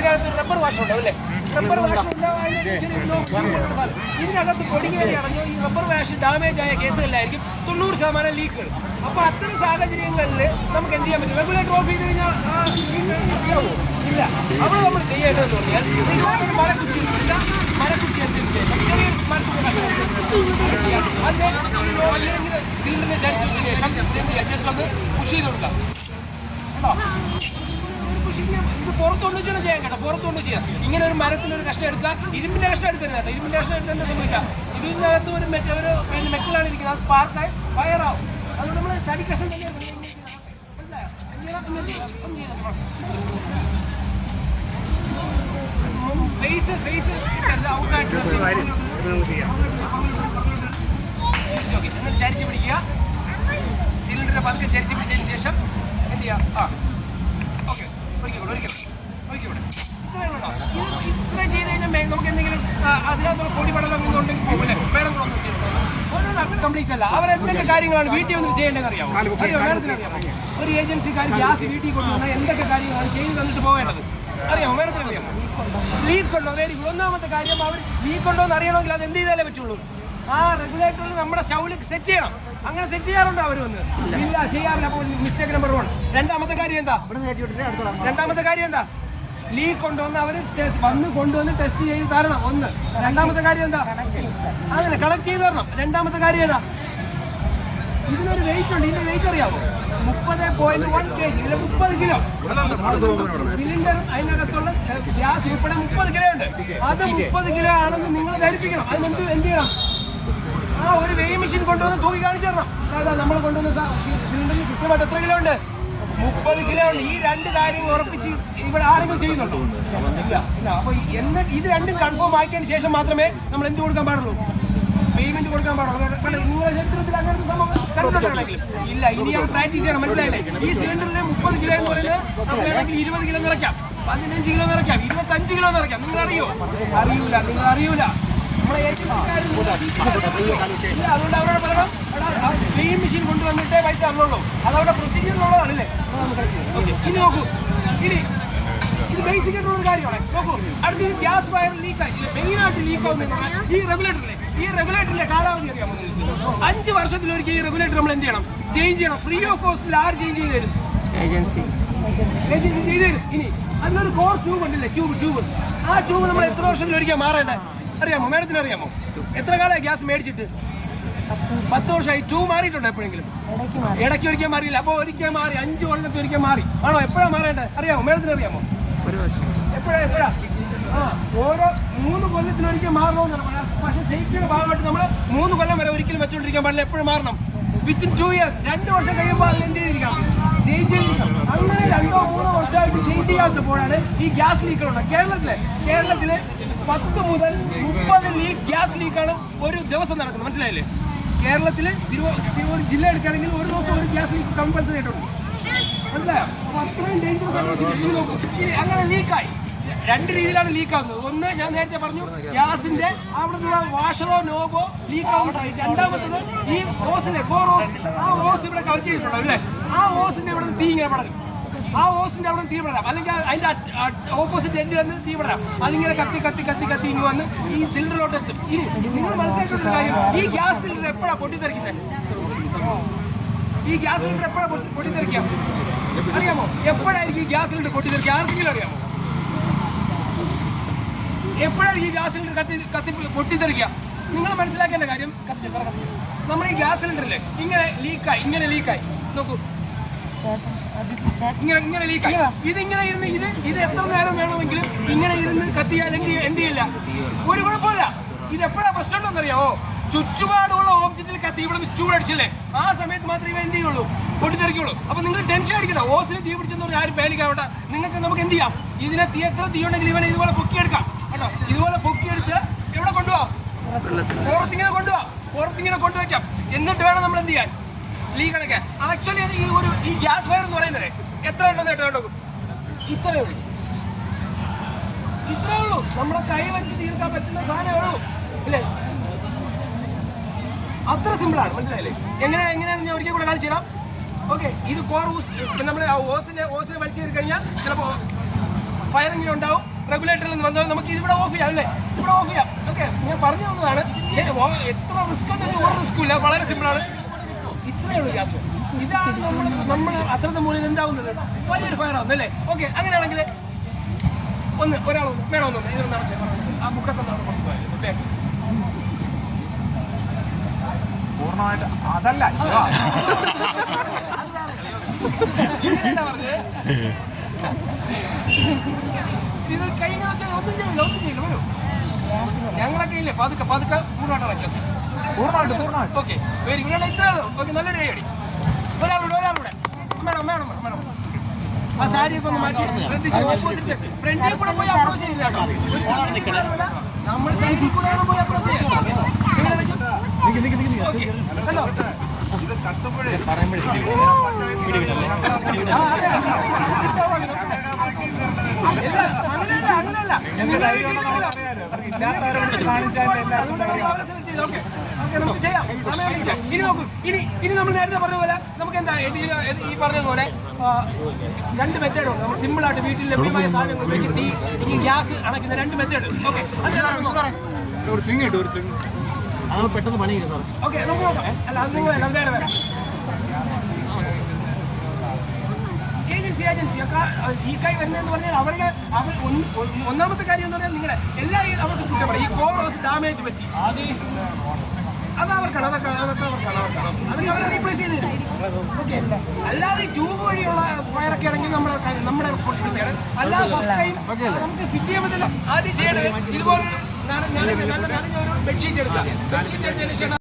ഇതിനകത്ത് rubber wash ഉണ്ടാവും അല്ലേ? റബ്ബർ വാഷ് ഇതിനകത്ത് പൊടി കയറി അടഞ്ഞു. ഈ റബ്ബർ വാഷ് ഡാമേജ് ആയ കേസുകളിലായിരിക്കും 90% ലീക്കുകൾ. അപ്പോൾ അത്തരം സാഹചര്യങ്ങളിൽ നമുക്ക് എന്ത് ചെയ്യാൻ പറ്റും? റെഗുലേറ്റർ ഓഫ് ചെയ്ത് കഴിഞ്ഞാൽ ഇല്ല. അവിടെ നമ്മൾ ചെയ്യേണ്ടതെന്ന് പറഞ്ഞാൽ മരക്കുറ്റി മരക്കുറ്റിയതിനു ശേഷം ചെറിയ അല്ലെങ്കിൽ സിലിണ്ടറിനെ ചരിച്ചതിന് ശേഷം ജസ്റ്റ് ഒന്ന് പുഷ് ചെയ്ത് കൊടുക്കാം. ഇത് പുറത്തുകൊണ്ട് വെച്ചാൽ ചെയ്യാൻ കേട്ടോ, പുറത്തുകൊണ്ട് ചെയ്യാം. ഇങ്ങനെ ഒരു മരത്തിനൊരു കഷ്ണം എടുക്കുക, ഇരുമ്പിന്റെ കഷ്ണം എടുക്കരുത് കേട്ടോ. ഇരുമ്പിന്റെ കഷ്ണം എടുത്ത് എന്താ സംഭവിക്കാം? ഇതിനകത്ത് ഒരു മെറ്റലാണ് ഇരിക്കുന്നത്, അത് സ്പാർക്കായി ഫയറാവും. അതുകൊണ്ട് നമ്മൾ തടി കഷ്ണം തന്നെയാണ് ചരിച്ച് പിടിക്കുക. സിലിണ്ടറിനെ പതുക്കെ ചരിച്ച് പിടിച്ചതിന് ശേഷം എന്ത് ചെയ്യുക? ഓക്കെ, ഇത്രയും ചെയ്ത് കഴിഞ്ഞാൽ നമുക്ക് എന്തെങ്കിലും അതിനകത്തുള്ള പൊടി പടലം ഉണ്ടെങ്കിൽ പോകില്ലേ? വേണം കംപ്ലീറ്റ് അല്ല. അവരെന്തൊക്കെ കാര്യങ്ങളാണ് വീട്ടിൽ വന്ന് ചെയ്യേണ്ടതെന്ന് അറിയാമോ? മേഡത്തിനറിയാമോ? ഒരു ഏജൻസിക്കാർ ഗ്യാസ് വീട്ടിൽ കൊണ്ടുവന്നാൽ എന്തൊക്കെ കാര്യങ്ങളാണ് ചെയ്ത് തന്നിട്ട് പോകേണ്ടത് അറിയാമോ? മേഡത്തിനറിയാമോ? ലീക്ക് ഉണ്ടോ? ഒന്നാമത്തെ കാര്യം, അവർ ലീക്ക് ഉണ്ടോ എന്ന് അറിയണമെങ്കിൽ അത് എന്ത് ചെയ്താലേ പറ്റുള്ളൂ? ആ റെഗുലേറ്ററിൽ നമ്മുടെ സ്റ്റൗവിൽ സെറ്റ് ചെയ്യണം. അങ്ങനെ സെറ്റ് ചെയ്യാറുണ്ടോ അവർ വന്ന്? ഇല്ല, ചെയ്യാറില്ല. അപ്പോൾ മിസ്റ്റേക്ക് നമ്പർ 1. രണ്ടാമത്തെ കാര്യം എന്താ? ലീക്ക് ഉണ്ടോ എന്ന് അവർ വന്ന് കൊണ്ടുവന്ന് ടെസ്റ്റ് ചെയ്ത് തരണം. 1. രണ്ടാമത്തെ കാര്യം എന്താ? അങ്ങനെ കളക്ട് ചെയ്ത് തരണം. രണ്ടാമത്തെ കാര്യം ഏതാ? ഇതിനൊരു വെയിറ്റ് ഉണ്ട്. ഇതിന്റെ വെയിറ്റ് അറിയാമോ? 30.1 kg, 30 കിലോ. സിലിണ്ടർ അതിനകത്തുള്ള ഗ്യാസ് ഉൾപ്പെടെ 30 കിലോ ഉണ്ട്. അത് 30 കിലോ ആണെന്ന് നിങ്ങൾ ധരിപ്പിക്കണം. അത് മുമ്പ് എന്ത് ചെയ്യണം? ആ ഒരു വെയിങ് മെഷീൻ കൊണ്ടുവന്ന് തൂക്കി കാണിച്ചു തരണം. അതാ നമ്മൾ കൊണ്ടുവന്ന സിലിണ്ടറിൽ കൃത്യമായിട്ട് എത്ര കിലോ ഉണ്ട്? 30 കിലോ ഉണ്ട്. ഈ 2 കാര്യങ്ങൾ ഉറപ്പിച്ച് ഇവിടെ ആരെങ്കിലും ചെയ്യുന്നുണ്ടോ? ഇല്ല. അപ്പൊ എന്നിട്ട് ഇത് രണ്ടും കൺഫേം ആക്കിയതിന് ശേഷം മാത്രമേ നമ്മൾ എന്ത് കൊടുക്കാൻ പാടുള്ളൂ? പേയ്മെന്റ് കൊടുക്കാൻ പാടുള്ളൂ. നിങ്ങളുടെ ചരിത്രത്തിൽ അങ്ങനത്തെ സംഭവം കണ്ടിട്ടുണ്ടെങ്കിൽ ഇല്ല. ഇനി അത് പ്രാക്ടീസ് ചെയ്യണം. മനസ്സിലായില്ലേ? ഈ സിലിണ്ടറിൽ 30 കിലോ എന്ന് പറയുന്നത് നമുക്ക് വേണമെങ്കിൽ 20 കിലോ നിറയ്ക്കാം, 15 കിലോ നിറയ്ക്കാം, 25 കിലോ നിറയ്ക്കാം. നിങ്ങൾ അറിയൂല. നമ്മളെ അതുകൊണ്ട് അവരോട് പറയണം, ക്ലീൻ മെഷീൻ കൊണ്ടുവന്നിട്ടേ പൈസ തന്നുള്ളൂ. അതവിടെ പ്രൊസീജിയറിലുള്ളതാണല്ലേ? ഇനി നോക്കൂ, ഇത് ബേസിക് ആയിട്ടുള്ള ഒരു കാര്യമാണ്. നോക്കൂ, അടുത്ത ഗ്യാസ് വയർ ലീക്കായി മെയിനായിട്ട് ലീക്ക് ആവുന്ന ഈ റെഗുലേറ്ററിന്റെ കാലാവധി അറിയാമോ? 5 വർഷത്തിലൊരിക്കൽ ഈ റെഗുലേറ്റർ നമ്മൾ എന്ത് ചെയ്യണം? ചേഞ്ച് ചെയ്യണം. ഫ്രീ ഓഫ് കോസ്റ്റിൽ ആര് ചേഞ്ച് ചെയ്ത് തരും? ഏജൻസി ചെയ്ത് തരും. ഇനി അതിനൊരു കോർ ട്യൂബ് ഉണ്ടല്ലേ? ട്യൂബ് ആ ട്യൂബ് നമ്മൾ എത്ര വർഷത്തിലൊരിക്കൽ മാറേണ്ടത് അറിയാമോ? മേഡത്തിന് അറിയാമോ? എത്ര കാലമായി ഗ്യാസ് മേടിച്ചിട്ട്? 10 വർഷമായി. ട്യൂബ് മാറിയിട്ടുണ്ടോ എപ്പോഴെങ്കിലും? ഇടയ്ക്ക് ഒരിക്കൽ മാറിയില്ല. അപ്പോൾ ഒരിക്കൽ മാറി, 5 കൊല്ലത്തിൽ ഒരിക്കൽ മാറി. ആണോ? എപ്പോഴാണ് മാറേണ്ടത് അറിയാമോ? മേഡത്തിന് അറിയാമോ? എപ്പോഴാ? ഓരോ 3 കൊല്ലത്തിനൊരിക്കൽ മാറണമെന്നാണ്. പക്ഷേ സേഫ്റ്റിയുടെ ഭാഗമായിട്ട് നമ്മൾ 3 കൊല്ലം വരെ ഒരിക്കലും വെച്ചുകൊണ്ടിരിക്കാൻ പാടില്ല. എപ്പോഴും മാറണം. വിത്തിൻ 2 years, 2 വർഷം കഴിയുമ്പോൾ അതിൽ എന്ത് ചെയ്തിരിക്കണം? ചേഞ്ച് ചെയ്തിരിക്കണം. അങ്ങനെ 2-3 വർഷമായിട്ട് ചേഞ്ച് ചെയ്യാത്തപ്പോഴാണ് ഈ ഗ്യാസ് ലീക്കുകളുണ്ട്. കേരളത്തിലെ 10 മുതൽ 30 ഗ്യാസ് ലീക്കാണ് ഒരു ദിവസം നടക്കുന്നത്. മനസ്സിലായില്ലേ? കേരളത്തിൽ തിരുവനന്തപുരം ജില്ല എടുക്കുകയാണെങ്കിൽ ഒരു ദിവസം ഒരു ഗ്യാസ് ലീക്ക് കമ്പൽസറി ആയിട്ടുണ്ട്. മനസ്സിലായോ? അപ്പോൾ അത്രയും ഡേഞ്ചറസ്. അങ്ങനെ ലീക്കായി 2 രീതിയിലാണ് ലീക്ക് ആവുന്നത്. ഒന്ന്, ഞാൻ നേരത്തെ പറഞ്ഞു, ഗ്യാസിന്റെ അവിടുന്ന് വാഷറോ നോബോ ലീക്ക് ആവുന്ന സമയത്ത്. രണ്ടാമത്തത് ഈ ഓസിന്റെ ആ ഓസ് ഇവിടെ കവർ ചെയ്തിട്ടുണ്ടോ അല്ലേ? ആ ഓസിന്റെ ഇവിടെ തീ ഇങ്ങനെ പടരും. ആ ഓസിന്റെ അവിടെ തീ പടരാം, അല്ലെങ്കിൽ അതിന്റെ ഓപ്പോസിറ്റ് എൻഡ് വന്ന് തീ പടരാം. അതിങ്ങനെ കത്തി ഇങ്ങ് വന്ന് ഈ സിലിണ്ടറിലോട്ട് എത്തും. ഇനി നിങ്ങൾ മനസ്സിലാക്കേണ്ട കാര്യം, ഈ ഗ്യാസ് സിലിണ്ടർ എപ്പോഴാണ് പൊട്ടിത്തെറിക്കുന്നത്? ഈ ഗ്യാസ് സിലിണ്ടർ എപ്പോഴാണ് പൊട്ടിത്തെറിക്കാം അറിയാമോ? എപ്പോഴായിരിക്കും ഈ ഗ്യാസ് സിലിണ്ടർ പൊട്ടിത്തെറിക്കുക? ആർക്കെങ്കിലും അറിയാമോ? എപ്പോഴാണ് ഈ ഗ്യാസ് സിലിണ്ടർ കത്തി പൊട്ടിത്തെറിക്കുക? നിങ്ങൾ മനസ്സിലാക്കേണ്ട കാര്യം, നമ്മൾ ഈ ഗ്യാസ് സിലിണ്ടറിൽ ഇങ്ങനെ ലീക്കായി നോക്കൂ, ഇങ്ങനെ ലീക്കായി. ഇതിങ്ങനെ ഇരുന്ന് ഇത് എത്ര നേരം വേണമെങ്കിലും ഇങ്ങനെ ഇരുന്ന് കത്തിയാൽ എന്ത് ചെയ്യില്ല, ഒരു കുഴപ്പമില്ല. ഇത് എപ്പോഴാണ് പ്രശ്നം ഉണ്ടോന്നറിയാമോ? ചുറ്റുപാടുള്ള ഓബ്ജക്റ്റിൽ കത്തി ഇവിടെ നിന്ന് ചൂടടിച്ചില്ലേ, ആ സമയത്ത് മാത്രമേ ഇവ എന്ത് ചെയ്യുള്ളൂ, പൊട്ടിത്തെറിക്കുള്ളൂ. അപ്പൊ നിങ്ങൾ ടെൻഷൻ അടിക്കണ്ട. ഓസിന് തീ പിടിച്ചെന്ന് പറഞ്ഞാൽ ആരും പാനിക്കാവട്ടെ. നമുക്ക് എന്ത് ചെയ്യാം, ഇതിനെ എത്ര തീ ഉണ്ടെങ്കിൽ ഇവനെ ഇതുപോലെ പൊക്കിയെടുക്കാം കേട്ടോ. ഇതുപോലെ പൊക്കിയെടുത്ത് എവിടെ കൊണ്ടുപോകാം? പുറത്തിങ്ങനെ കൊണ്ടുവയ്ക്കാം. എന്നിട്ട് വേണം നമ്മൾ എന്ത് ചെയ്യാൻ, ലീക്ക് അടയ്ക്കാൻ. ആക്ച്വലി ഈ ഗ്യാസ് ഫയർ എന്ന് പറയുന്നത് എത്ര ഉണ്ടെന്ന് കേട്ടോ, ഇത്രയേ ഉള്ളൂ. നമ്മളെ കൈ വെച്ച് തീർക്കാൻ പറ്റുന്ന സാധനമേ ഉള്ളൂ, ഇല്ലേ? അത്ര സിമ്പിളാണ്. മനസ്സിലായില്ലേ? എങ്ങനെയാണെന്ന് ഞാൻ ഒരിക്കൽ കൂടെ കാണിച്ചു തരാം. ഓക്കെ, ഇത് കോർ ഓസ്. നമ്മൾ ഓസിനെ വലിച്ചു കയറി കഴിഞ്ഞാൽ ചിലപ്പോൾ ഫയർ ഇങ്ങനെ ഉണ്ടാവും. റെഗുലേറ്ററിൽ നിന്ന് വന്നാൽ നമുക്ക് ഇവിടെ ഓഫ് ചെയ്യാം അല്ലേ? ഇവിടെ ഓഫ് ചെയ്യാം. ഓക്കെ, ഞാൻ പറഞ്ഞു തന്നതാണ്. എത്ര റിസ്ക് ഉണ്ടെങ്കിൽ ഒരു റിസ്ക്കും ഇല്ല, വളരെ സിമ്പിളാണ്. ഇത്രയേ ഉള്ളൂ ഗ്യാസ്. ഇതാണ് നമ്മൾ അശ്രദ്ധ മൂലം എന്താവുന്നത്, വലിയൊരു ഫയർ ആവുന്നത് അല്ലേ? ഓക്കെ, അങ്ങനെയാണെങ്കിൽ ഒരാൾ വേണമെന്ന് ഇത് നടത്തി ആ ബുക്കൊക്കെ പൂർണ്ണമായിട്ട് അതല്ല പറഞ്ഞത്. ഇത് കഴിഞ്ഞ വെച്ചാൽ ഒന്നും ചെയ്യില്ല വരൂ. ഞങ്ങളൊക്കെ ഇല്ലേ പതുക്കെ പൂർണ്ണമായിട്ട് ഓക്കെ. Very good. ഇത്ര ഓക്കെ, നല്ലൊരു കൈ അടി. ഒരാളുടെ വേണം. ആ സാരിയൊക്കെ ഒന്ന് മാറ്റി ശ്രദ്ധിച്ച് ഓപ്പോസിറ്റ് ഫ്രണ്ടിൽ കൂടെ പോയി അപ്രോച്ച് ചെയ്യില്ല കേട്ടോ. നമ്മൾ സൈഡിൽ കൂടെയാണ് പോയി അപ്രോച്ച് ചെയ്യുന്നത്. ഹലോ, അങ്ങനെയല്ല. നമുക്ക് ചെയ്യാം. ഇനി നോക്കൂ, ഇനി നമ്മൾ നേരത്തെ പറഞ്ഞ പോലെ നമുക്ക് എന്താ ഈ പറഞ്ഞതുപോലെ 2 മെത്തേഡുണ്ട്. നമ്മൾ സിമ്പിൾ ആയിട്ട് വീട്ടിൽ ലഭ്യമായ സാധനങ്ങൾ വെച്ചിട്ട് ഈ ഗ്യാസ് അണയ്ക്കുന്ന 2 മെത്തേഡ്. ഓക്കെ, ഒരു സ്വിങ് ഇട്ടു, ഒരു സ്വിങ് പെട്ടെന്ന് പണി സാർ. ഓക്കെ, നമുക്ക് നോക്കാം. അല്ല, അത് നിങ്ങൾ വേറെ ഏജൻസി ഈ കൈ വരുന്നതെന്ന് പറഞ്ഞാൽ അവരുടെ ഒന്നാമത്തെ കാര്യം എന്ന് പറഞ്ഞാൽ നിങ്ങളുടെ എല്ലാവരും അവർക്ക് കുറ്റം പറയും. ഈ കോറോസ് ഡാമേജ് പറ്റി അത് അവർക്കാണ്, അതൊക്കെ അവർ റീപ്ലേസ് ചെയ്ത് തരും. ഓക്കെ, അല്ലാതെ ട്യൂബ് വഴിയുള്ള ഫയറൊക്കെ ആണെങ്കിൽ നമ്മുടെ റെസ്പോൺസിബിലിറ്റിയാണ്. അല്ലാതെ ഫസ്റ്റ് ടൈം നമുക്ക് ഫിറ്റ് ചെയ്യാൻ പറ്റില്ല. ആദ്യം ചെയ്യേണ്ടത് ഇതുപോലെ നനഞ്ഞ ഒരു ബെഡ്ഷീറ്റ് എടുക്കുക. ബെഡ്ഷീറ്റ് എടുത്തതിന് ശേഷം